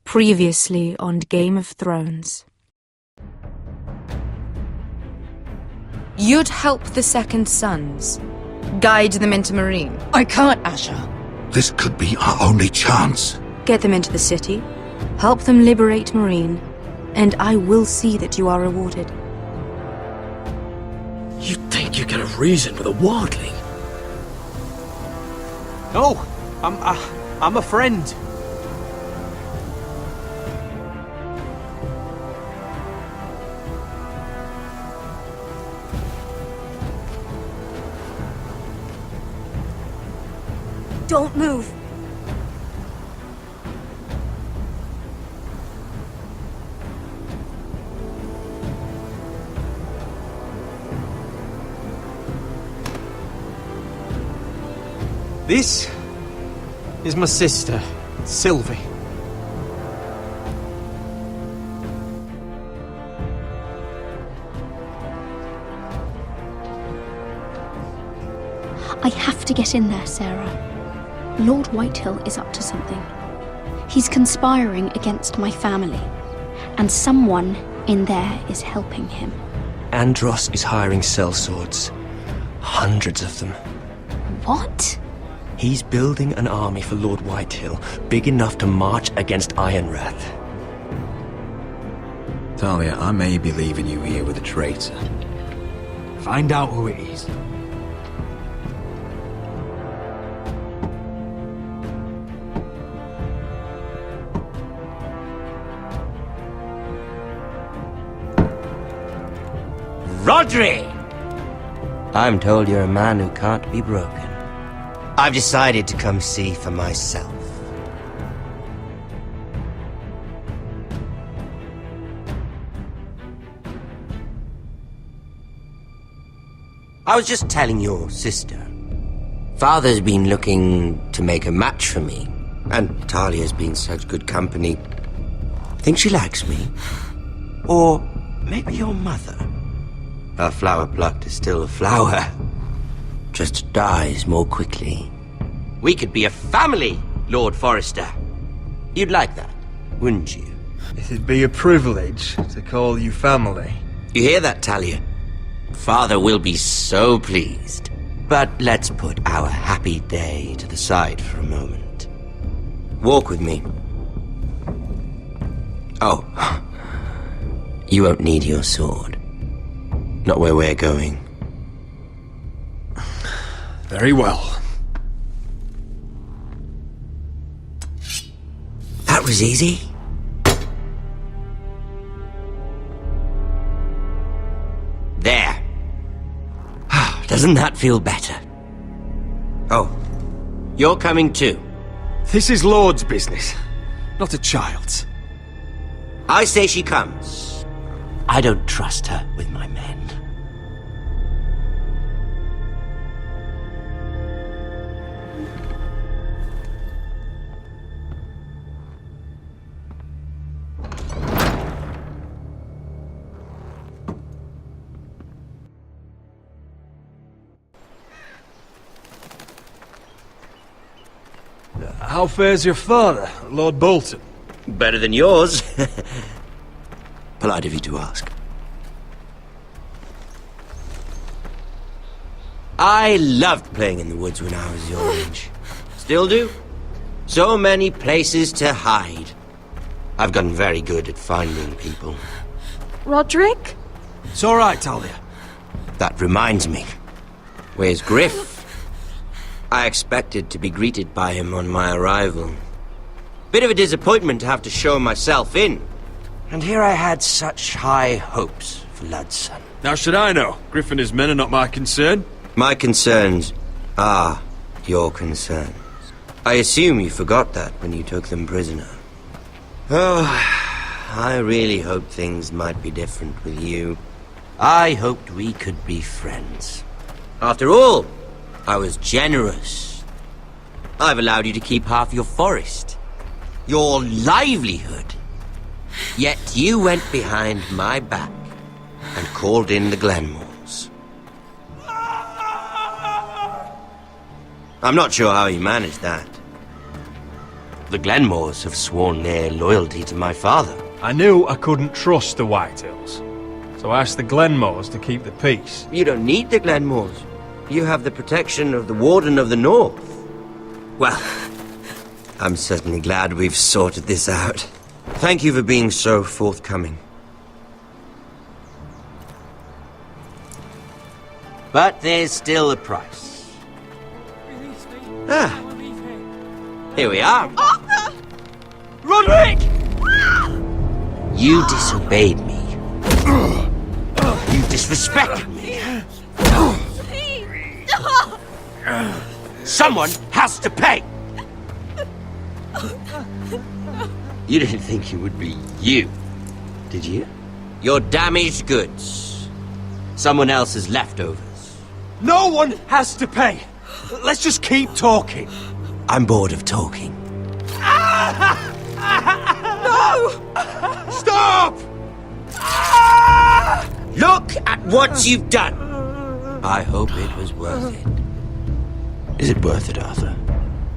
Previously on Game of Thrones. You'd help the Second Sons. Guide them into Marine. I can't, Asher. This could be our only chance. Get them into the city. Help them liberate Marine. And I will see that you are rewarded. You think you can have reason with a wardling? No, I'm a friend. Don't move. This is my sister, Sylvie. I have to get in there, Sarah. Lord Whitehill is up to something. He's conspiring against my family, and someone in there is helping him. Andros is hiring sellswords. Hundreds of them. What? He's building an army for Lord Whitehill, big enough to march against Ironrath. Talia, I may be leaving you here with a traitor. Find out who it is. Rodri! I'm told you're a man who can't be broken. I've decided to come see for myself. I was just telling your sister. Father's been looking to make a match for me, and Talia's been such good company. Think she likes me? Or maybe your mother? A flower plucked is still a flower. Just dies more quickly. We could be a family, Lord Forrester. You'd like that, wouldn't you? It'd be a privilege to call you family. You hear that, Talia? Father will be so pleased. But let's put our happy day to the side for a moment. Walk with me. Oh, you won't need your sword. Not where we're going. Very well. That was easy. There. Doesn't that feel better? Oh, you're coming too. This is Lord's business, not a child's. I say she comes. I don't trust her with my men. How fares your father, Lord Bolton? Better than yours. Polite of you to ask. I loved playing in the woods when I was your age. Still do. So many places to hide. I've gotten very good at finding people. Roderick? It's all right, Talia. That reminds me. Where's Griff? I expected to be greeted by him on my arrival. Bit of a disappointment to have to show myself in. And here I had such high hopes for Ludson. Now should I know? Griff and his men are not my concern. My concerns are your concerns. I assume you forgot that when you took them prisoner. Oh, I really hoped things might be different with you. I hoped we could be friends. After all, I was generous. I've allowed you to keep half your forest, your livelihood. Yet you went behind my back and called in the Glenmores. I'm not sure how you managed that. The Glenmores have sworn their loyalty to my father. I knew I couldn't trust the Whitehills, so I asked the Glenmores to keep the peace. You don't need the Glenmores. You have the protection of the Warden of the North. Well, I'm certainly glad we've sorted this out. Thank you for being so forthcoming. But there's still a price. Ah, here we are. Arthur! Roderick! You disobeyed me. You disrespected me. Please! Someone has to pay! You didn't think it would be you, did you? Your damaged goods. Someone else's leftovers. No one has to pay. Let's just keep talking. I'm bored of talking. No! Stop! Look at what you've done! I hope it was worth it. Is it worth it, Arthur?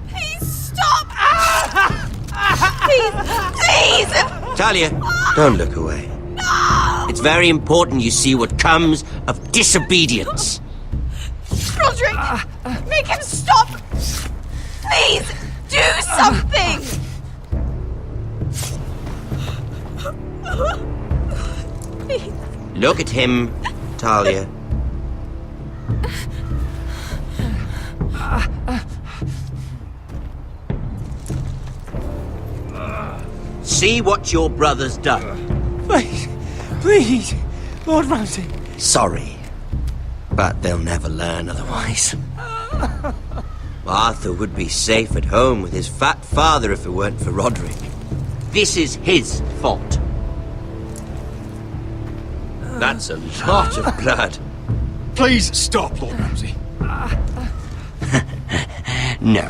Please stop! Please! Please! Talia, don't look away. No! It's very important you see what comes of disobedience. Roderick! Make him stop! Please! Do something! Please. Look at him, Talia. See what your brother's done. Please, Lord Ramsay. Sorry, but they'll never learn otherwise. Arthur would be safe at home with his fat father if it weren't for Roderick. This is his fault. That's a lot of blood. Please stop, Lord Ramsay. No.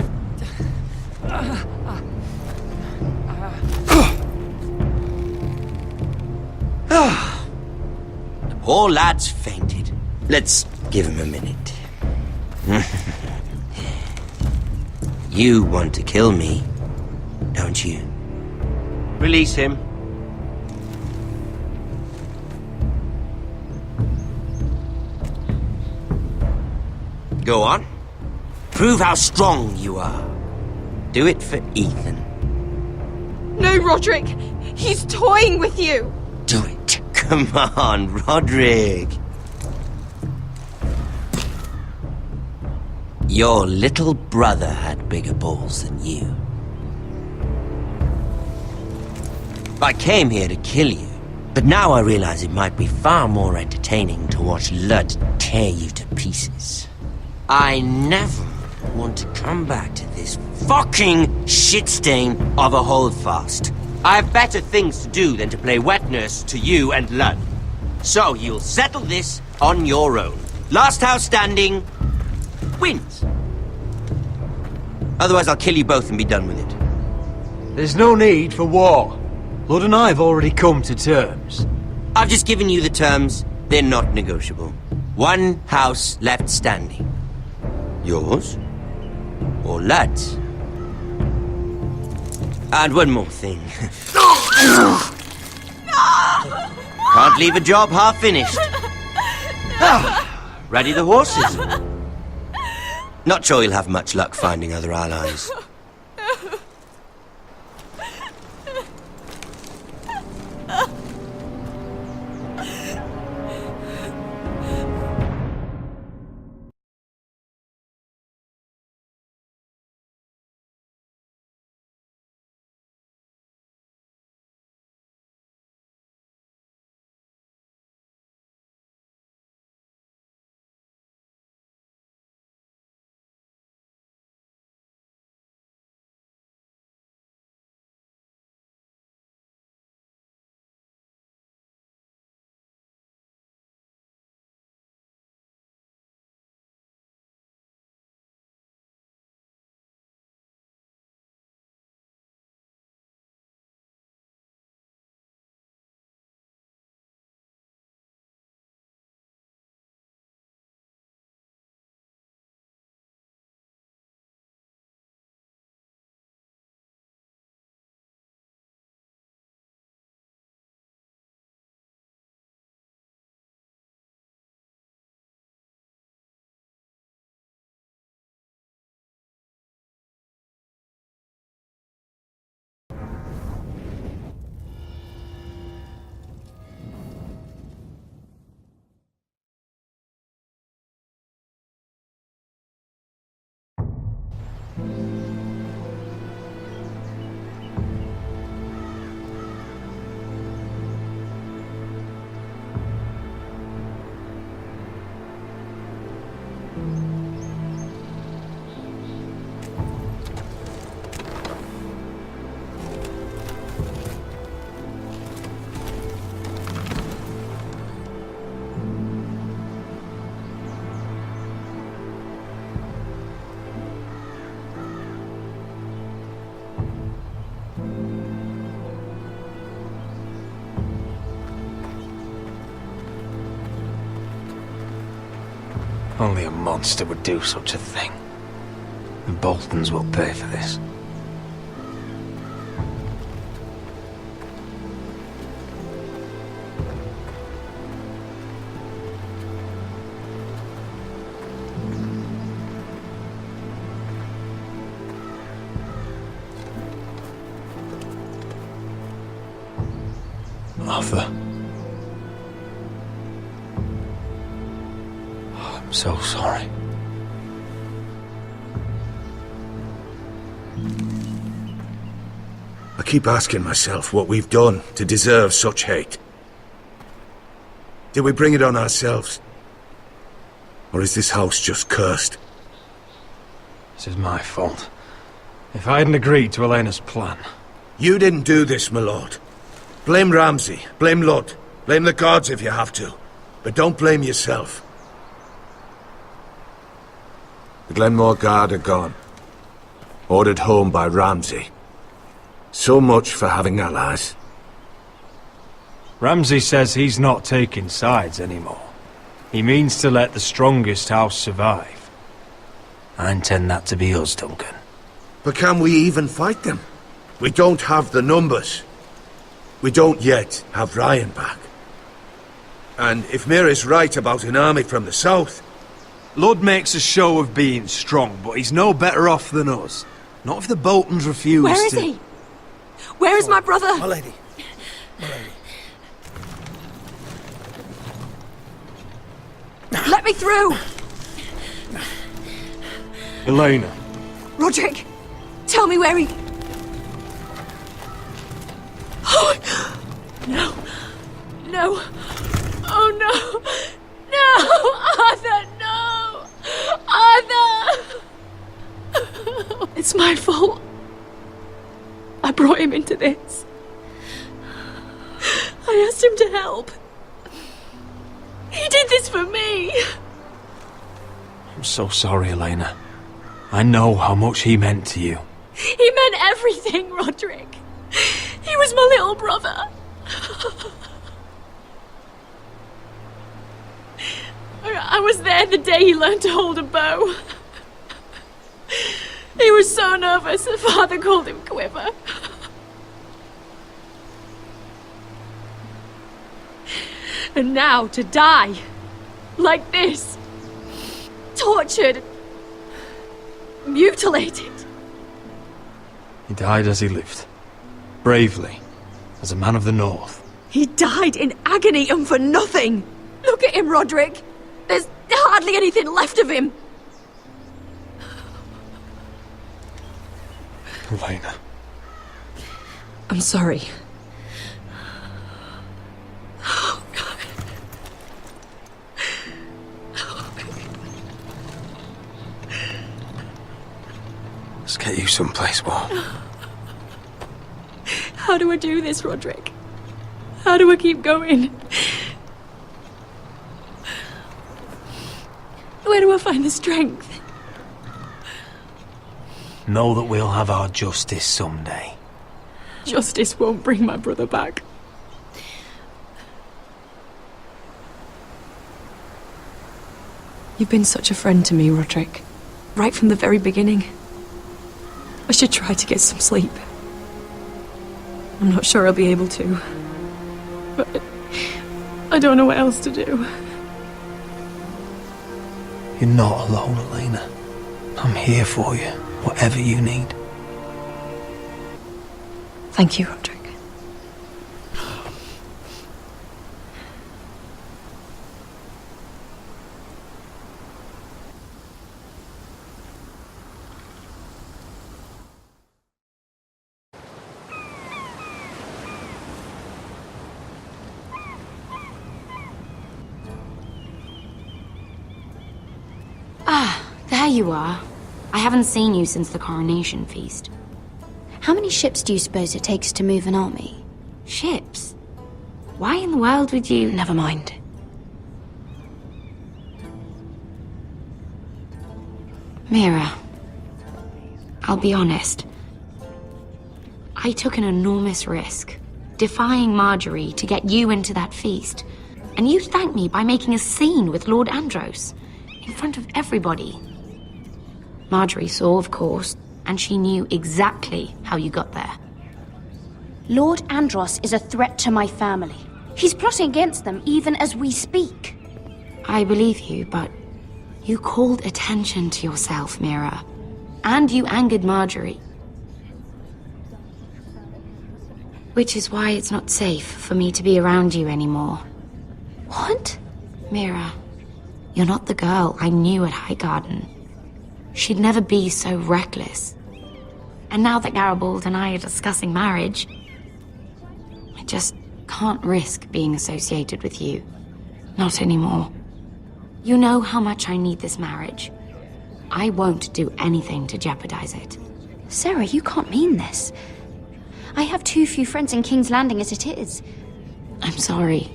The poor lad's fainted. Let's give him a minute. You want to kill me, don't you? Release him. Go on. Prove how strong you are. Do it for Ethan. No, Roderick! He's toying with you! Do it. Come on, Roderick. Your little brother had bigger balls than you. I came here to kill you, but now I realize it might be far more entertaining to watch Lud tear you to pieces. I never want to come back to this fucking shit stain of a holdfast. I have better things to do than to play wet nurse to you and Lud. So you'll settle this on your own. Last house standing wins. Otherwise I'll kill you both and be done with it. There's no need for war. Lord and I have already come to terms. I've just given you the terms. They're not negotiable. One house left standing. Yours or Lud's? And one more thing. Can't leave a job half finished. Ready the horses? Not sure you'll have much luck finding other allies. Only a monster would do such a thing. The Boltons will pay for this. Arthur. Oh, I'm so sorry. I keep asking myself what we've done to deserve such hate. Did we bring it on ourselves? Or is this house just cursed? This is my fault. If I hadn't agreed to Elena's plan... You didn't do this, my lord. Blame Ramsay, blame Lud, blame the gods if you have to. But don't blame yourself. The Glenmore Guard are gone. Ordered home by Ramsay. So much for having allies. Ramsay says he's not taking sides anymore. He means to let the strongest house survive. I intend that to be us, Duncan. But can we even fight them? We don't have the numbers. We don't yet have Ryan back. And if Mira's right about an army from the south... Lud makes a show of being strong, but he's no better off than us. Not if the Boltons refuse Where is to... he? Where is my brother? My lady. My lady. Let me through! Elena. Roderick, tell me where he... Oh, no. No. Oh, no. No! Arthur, no! Arthur! It's my fault. I brought him into this. I asked him to help. He did this for me. I'm so sorry, Elena. I know how much he meant to you. He meant everything, Roderick. He was my little brother. I was there the day he learned to hold a bow. He was so nervous that Father called him Quiver. And now to die like this, tortured, mutilated. He died as he lived, bravely, as a man of the North. He died in agony and for nothing. Look at him, Roderick. There's hardly anything left of him. Elena. I'm sorry. Oh, God. Let's get you someplace warm. How do I do this, Roderick? How do I keep going? Where do I find the strength? Know that we'll have our justice someday. Justice won't bring my brother back. You've been such a friend to me, Roderick. Right from the very beginning. I should try to get some sleep. I'm not sure I'll be able to. But I don't know what else to do. You're not alone, Elena. I'm here for you, whatever you need. Thank you, Roderick. There you are. I haven't seen you since the coronation feast. How many ships do you suppose it takes to move an army? Ships? Why in the world would you... Never mind. Mira, I'll be honest. I took an enormous risk, defying Marjorie to get you into that feast. And you thanked me by making a scene with Lord Andros. In front of everybody. Marjorie saw, of course, and she knew exactly how you got there. Lord Andros is a threat to my family. He's plotting against them even as we speak. I believe you, but you called attention to yourself, Mira. And you angered Marjorie. Which is why it's not safe for me to be around you anymore. What? Mira, you're not the girl I knew at Highgarden. She'd never be so reckless. And now that Garibald and I are discussing marriage, I just can't risk being associated with you. Not anymore. You know how much I need this marriage. I won't do anything to jeopardize it. Sarah, you can't mean this. I have too few friends in King's Landing as it is. I'm sorry.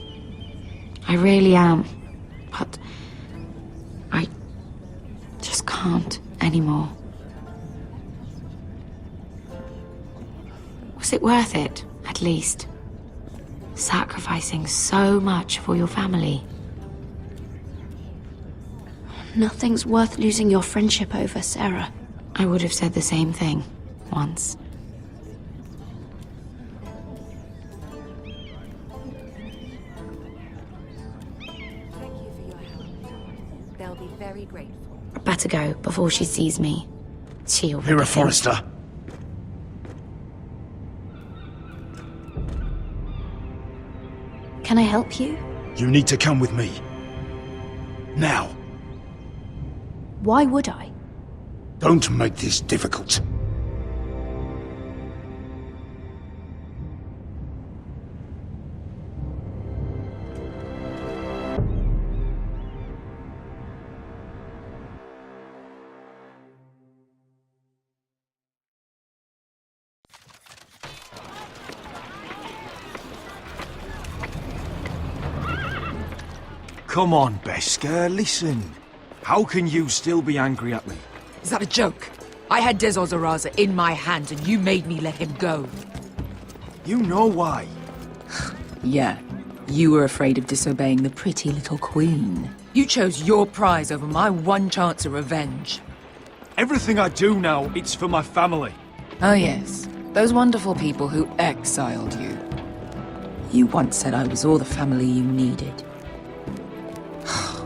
I really am. But I just can't anymore. Was it worth it, at least? Sacrificing so much for your family. Nothing's worth losing your friendship over, Sarah. I would have said the same thing once. They'll be very grateful. Better go before she sees me. She'll Mira Forrester. Can I help you? You need to come with me. Now. Why would I? Don't make this difficult. Come on, Beskar, listen. How can you still be angry at me? Is that a joke? I had Dezor Zaraza in my hands and you made me let him go. You know why. Yeah, you were afraid of disobeying the pretty little queen. You chose your prize over my one chance of revenge. Everything I do now, it's for my family. Oh yes, those wonderful people who exiled you. You once said I was all the family you needed.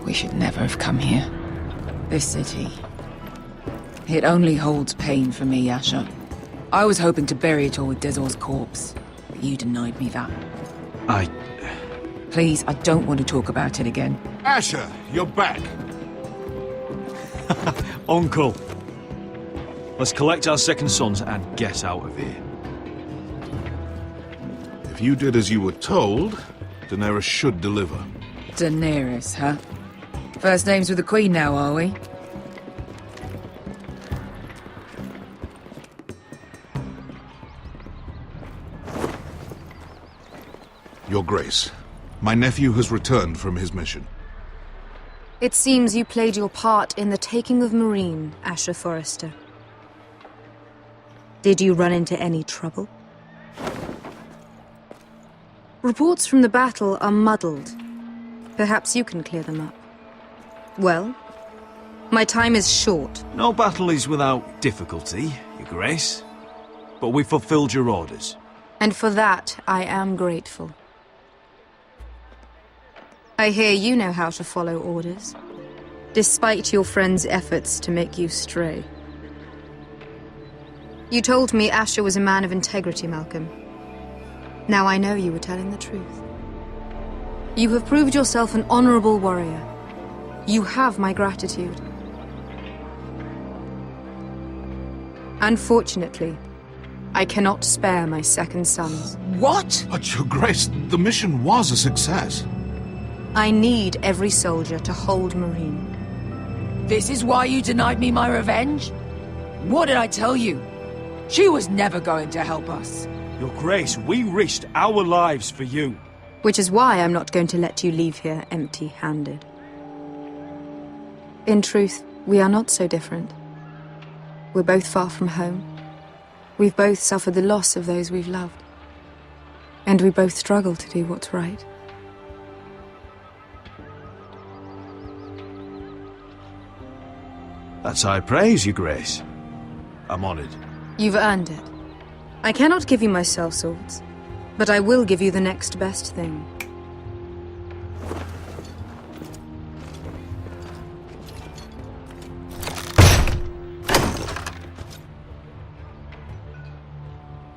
We should never have come here. This city. It only holds pain for me, Asher. I was hoping to bury it all with Dezor's corpse, but you denied me that. Please, I don't want to talk about it again. Asher, you're back. Uncle. Let's collect our second sons and get out of here. If you did as you were told, Daenerys should deliver. Daenerys, huh? First names with the Queen now, are we? Your Grace, my nephew has returned from his mission. It seems you played your part in the taking of Meereen, Asher Forrester. Did you run into any trouble? Reports from the battle are muddled. Perhaps you can clear them up. Well, my time is short. No battle is without difficulty, Your Grace. But we fulfilled your orders. And for that, I am grateful. I hear you know how to follow orders, despite your friend's efforts to make you stray. You told me Asher was a man of integrity, Malcolm. Now I know you were telling the truth. You have proved yourself an honorable warrior. You have my gratitude. Unfortunately, I cannot spare my second sons. What? But, Your Grace, the mission was a success. I need every soldier to hold Meereen. This is why you denied me my revenge? What did I tell you? She was never going to help us. Your Grace, we risked our lives for you. Which is why I'm not going to let you leave here empty-handed. In truth, we are not so different. We're both far from home. We've both suffered the loss of those we've loved. And we both struggle to do what's right. That's high praise, your grace. I'm honored. You've earned it. I cannot give you my sellswords, but I will give you the next best thing.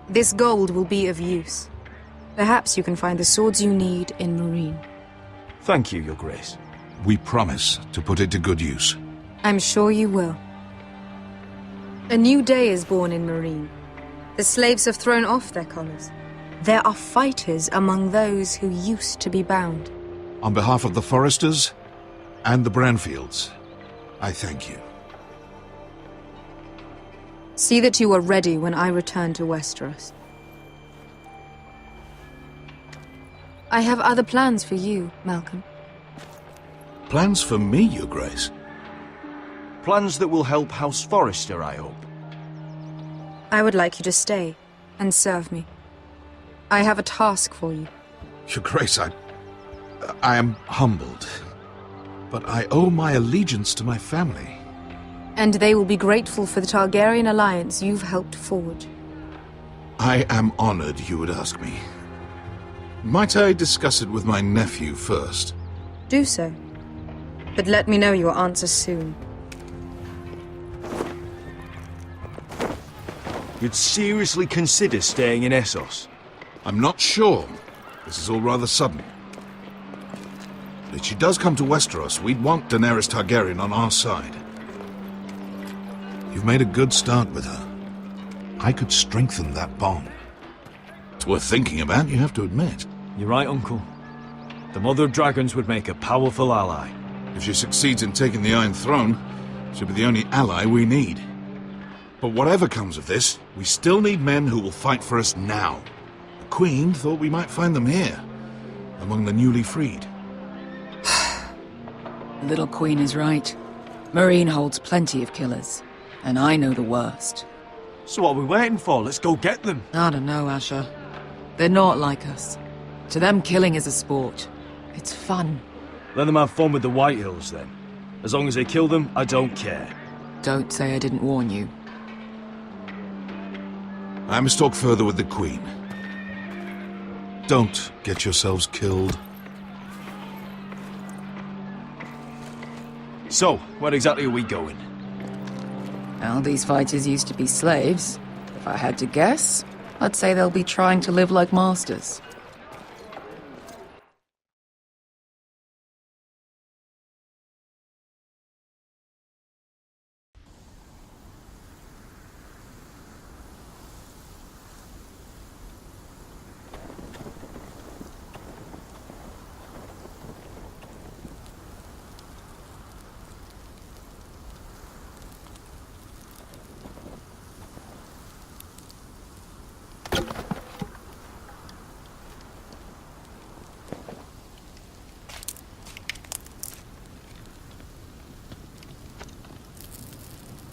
This gold will be of use. Perhaps you can find the swords you need in Marine. Thank you, your grace. We promise to put it to good use. I'm sure you will. A new day is born in Marine. The slaves have thrown off their collars. There are fighters among those who used to be bound. On behalf of the Foresters and the Branfields, I thank you. See that you are ready when I return to Westeros. I have other plans for you, Malcolm. Plans for me, your grace? Plans that will help House Forrester, I hope. I would like you to stay and serve me. I have a task for you. Your grace, I am humbled. But I owe my allegiance to my family. And they will be grateful for the Targaryen alliance you've helped forge. I am honored you would ask me. Might I discuss it with my nephew first? Do so. But let me know your answer soon. You'd seriously consider staying in Essos? I'm not sure. This is all rather sudden. But if she does come to Westeros, we'd want Daenerys Targaryen on our side. You've made a good start with her. I could strengthen that bond. It's worth thinking about, you have to admit. You're right, Uncle. The Mother of Dragons would make a powerful ally. If she succeeds in taking the Iron Throne, she'll be the only ally we need. But whatever comes of this, we still need men who will fight for us now. The Queen thought we might find them here, among the newly freed. Little Queen is right. Marine holds plenty of killers, and I know the worst. So what are we waiting for? Let's go get them. I don't know, Asher. They're not like us. To them, killing is a sport. It's fun. Let them have fun with the Whitehills, then. As long as they kill them, I don't care. Don't say I didn't warn you. I must talk further with the Queen. Don't get yourselves killed. So, where exactly are we going? Well, these fighters used to be slaves. If I had to guess, I'd say they'll be trying to live like masters.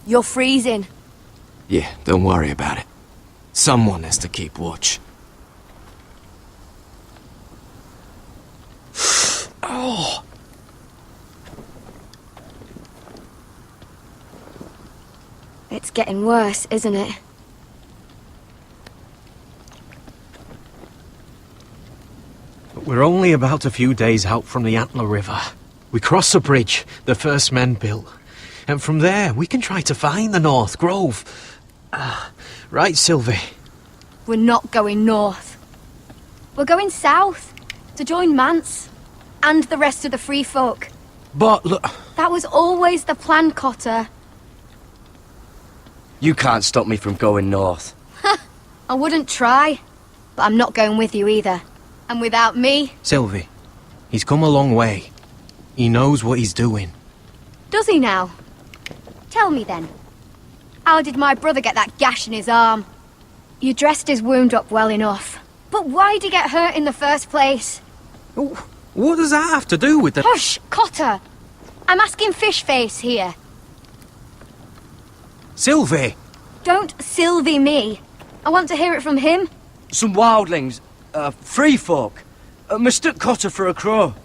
You're freezing. Yeah, don't worry about it. Someone has to keep watch. Oh! It's getting worse, isn't it? But we're only about a few days out from the Antler River. We cross a bridge the first men built. And from there, we can try to find the North Grove. Right, Sylvie? We're not going north. We're going south, to join Mance, and the rest of the free folk. But look... That was always the plan, Cotter. You can't stop me from going north. I wouldn't try, but I'm not going with you either. And without me... Sylvie, he's come a long way. He knows what he's doing. Does he now? Tell me then. How did my brother get that gash in his arm? You dressed his wound up well enough. But why'd he get hurt in the first place? What does that have to do with the... Hush, Cotter! I'm asking Fishface here. Sylvie! Don't Sylvie me. I want to hear it from him. Some wildlings, free folk, mistook Cotter for a crow.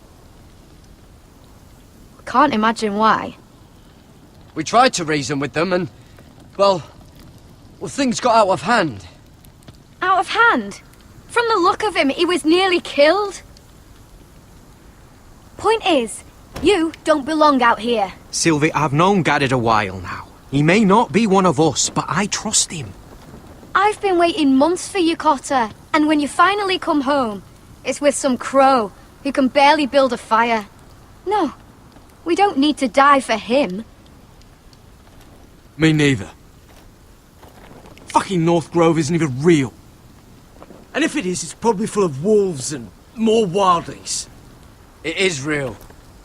Can't imagine why. We tried to reason with them and, well, things got out of hand. Out of hand? From the look of him, he was nearly killed. Point is, you don't belong out here. Sylvie, I've known Garrett a while now. He may not be one of us, but I trust him. I've been waiting months for you, Cotter. And when you finally come home, it's with some crow who can barely build a fire. No, we don't need to die for him. Me neither. Fucking North Grove isn't even real. And if it is, it's probably full of wolves and more wildlings. It is real.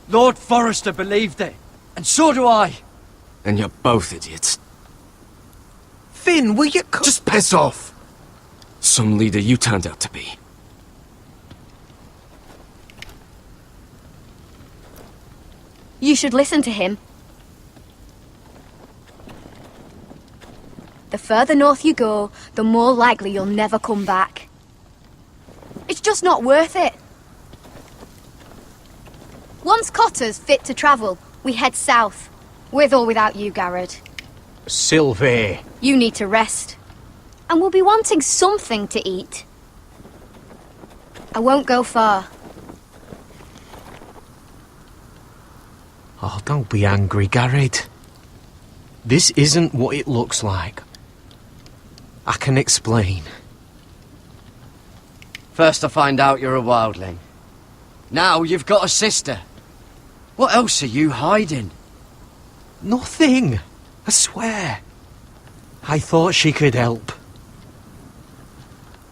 Lord Forrester believed it. And so do I. And you're both idiots. Finn, will you Just piss off! Some leader you turned out to be. You should listen to him. The further north you go, the more likely you'll never come back. It's just not worth it. Once Cotter's fit to travel, we head south. With or without you, Garrett. Sylvie. You need to rest. And we'll be wanting something to eat. I won't go far. Oh, don't be angry, Garrett. This isn't what it looks like. I can explain. First I find out you're a wildling. Now you've got a sister. What else are you hiding? Nothing. I swear. I thought she could help.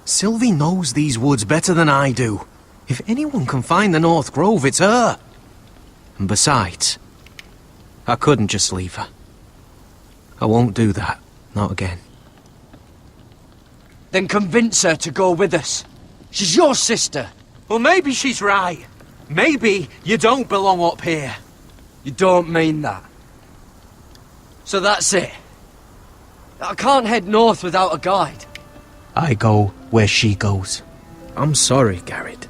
Sylvie knows these woods better than I do. If anyone can find the North Grove, it's her. And besides, I couldn't just leave her. I won't do that. Not again. Then convince her to go with us. She's your sister. Well, maybe she's right. Maybe you don't belong up here. You don't mean that. So that's it. I can't head north without a guide. I go where she goes. I'm sorry, Garrett.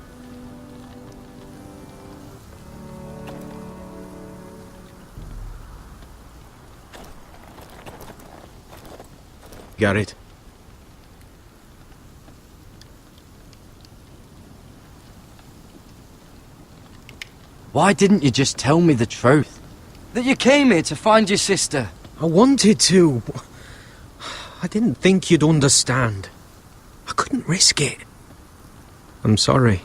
Garrett. Why didn't you just tell me the truth? That you came here to find your sister? I wanted to. I didn't think you'd understand. I couldn't risk it. I'm sorry.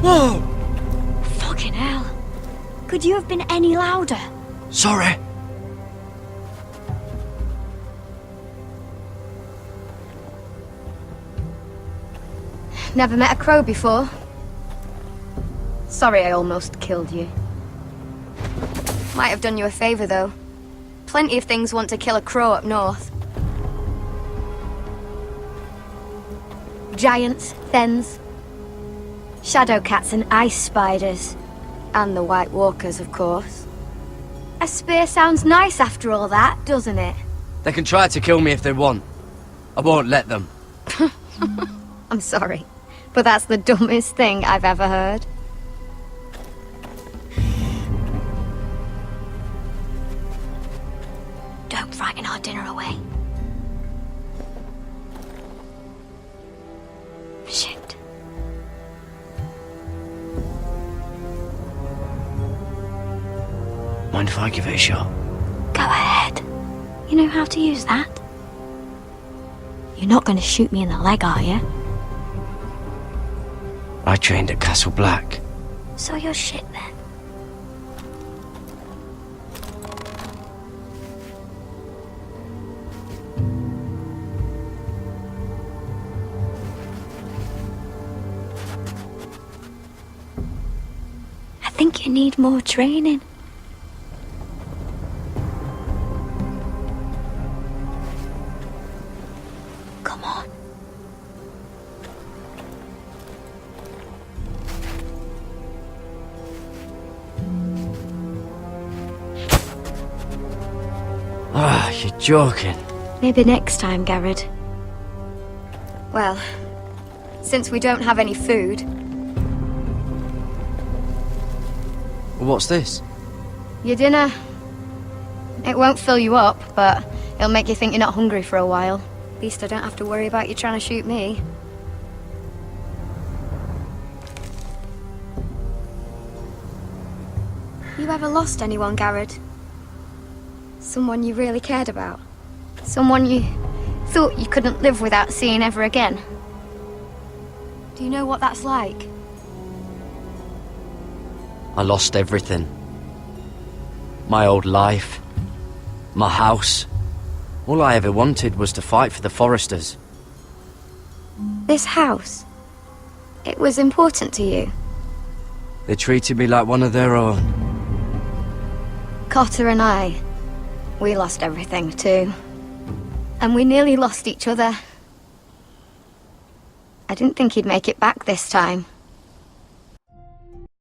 Whoa! Fucking hell. Could you have been any louder? Sorry. Never met a crow before. Sorry I almost killed you. Might have done you a favour, though. Plenty of things want to kill a crow up north. Giants, thens, shadow cats and ice spiders. And the White Walkers, of course. A spear sounds nice after all that, doesn't it? They can try to kill me if they want. I won't let them. I'm sorry, but that's the dumbest thing I've ever heard. Don't frighten our dinner away. Shit. Mind if I give it a shot? Go ahead. You know how to use that? You're not going to shoot me in the leg, are you? I trained at Castle Black. So you're shit then. I think you need more training. Come on. Ah, you're joking. Maybe next time, Garrett. Well, since we don't have any food, What's this? your dinner. It won't fill you up, but it'll make you think you're not hungry for a while. At least I don't have to worry about you trying to shoot me. You ever lost anyone, Garrett? Someone you really cared about? Someone you thought you couldn't live without seeing ever again? Do you know what that's like? I lost everything. My old life. My house. All I ever wanted was to fight for the Foresters. This house, it was important to you. They treated me like one of their own. Cotter and I, we lost everything too. And we nearly lost each other. I didn't think he'd make it back this time.